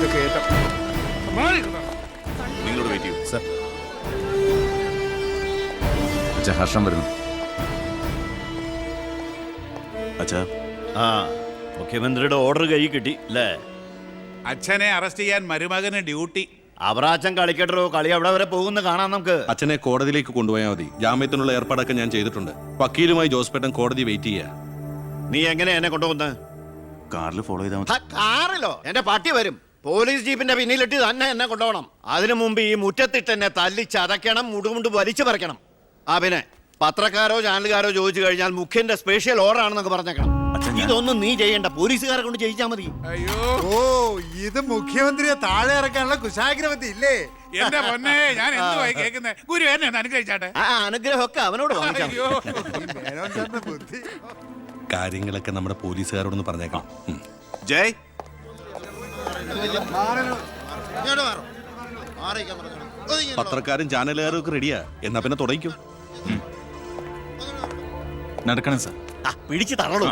ഇതൊക്കെ കേട്ടോ. നിങ്ങളോട് വെയിറ്റ് ചെയ്യൂ സർ. അച്ഛാ, ഹർഷം വരുന്നു. അച്ഛാ. ആ, മുഖ്യമന്ത്രിയുടെ ഓർഡർ കൈ കിട്ടി അല്ലേ? അച്ഛനെ അറസ്റ്റ് ചെയ്യാൻ മരുമകന് ഡ്യൂട്ടി. അവറാച്ചൻ കളിക്കട്ടോ, കളി അവിടെ വരെ പോകുന്ന കാണാം നമുക്ക്. അച്ഛനെ കോടതിയിലേക്ക് കൊണ്ടുപോയാൽ മതി. ജാമ്യത്തിനുള്ള ഏർപ്പാടൊക്കെ ഞാൻ ചെയ്തിട്ടുണ്ട്. വക്കീലുമായി ജോസ്പേട്ടൻ കോടതി വെയിറ്റ് ചെയ്യാ. നീ എങ്ങനെ എന്നെ കൊണ്ടുപോകുന്നത്? കാറിൽ ഫോളോ ചെയ്താൽ മതി. കാറിലോ? എന്റെ പട്ടി വരും. പോലീസ് ജീപ്പിന്റെ പിന്നിലിട്ട് തന്നെ എന്നെ കൊണ്ടുപോകണം. അതിനു മുമ്പ് ഈ മുറ്റത്തിട്ട് എന്നെ തല്ലി ചതയ്ക്കണം, മുടുമുണ്ട് വലിച്ചു പറിക്കണം. ആ, പിന്നെ പത്രക്കാരോ ചാനലുകാരോ ചോദിച്ചു കഴിഞ്ഞാൽ മുഖ്യന്റെ സ്പെഷ്യൽ ഓർഡർ ആണെന്നൊക്കെ പറഞ്ഞേക്കണം. ഇതൊന്നും നീ ചെയ്യണ്ട, പോലീസുകാരെ കൊണ്ട് ചെയ്യിച്ചാൽ മതി. അയ്യോ, ഓ, ഇത് മുഖ്യമന്ത്രിയെ താഴെ ഇറക്കാനുള്ള കുശാഗ്രവതി ഇല്ലേ? എന്റെ പൊന്നെ, ഞാൻ എന്തുവായി കേൾക്കുന്നേ? ഗുരു എന്നെ ഒന്ന് അനുഗ്രഹിച്ചാട്ടെ. ആ അനുഗ്രഹമൊക്കെ അവനോട് വാങ്ങിച്ചാൽ മതി. അയ്യോ, ഈ മേനോൻ സാറിന്റെ ബുദ്ധി. കാര്യങ്ങളൊക്കെ നമ്മുടെ പോലീസുകാരോടൊന്ന് പറഞ്ഞേക്കാം. ജയ്, പത്രക്കാരും ചാനലുകാരും ഒക്കെ റെഡിയാ. എന്നാ പിന്നെ തുടങ്ങിക്കും. നടക്കണം സാർ. പിടിച്ച് തള്ളണോ?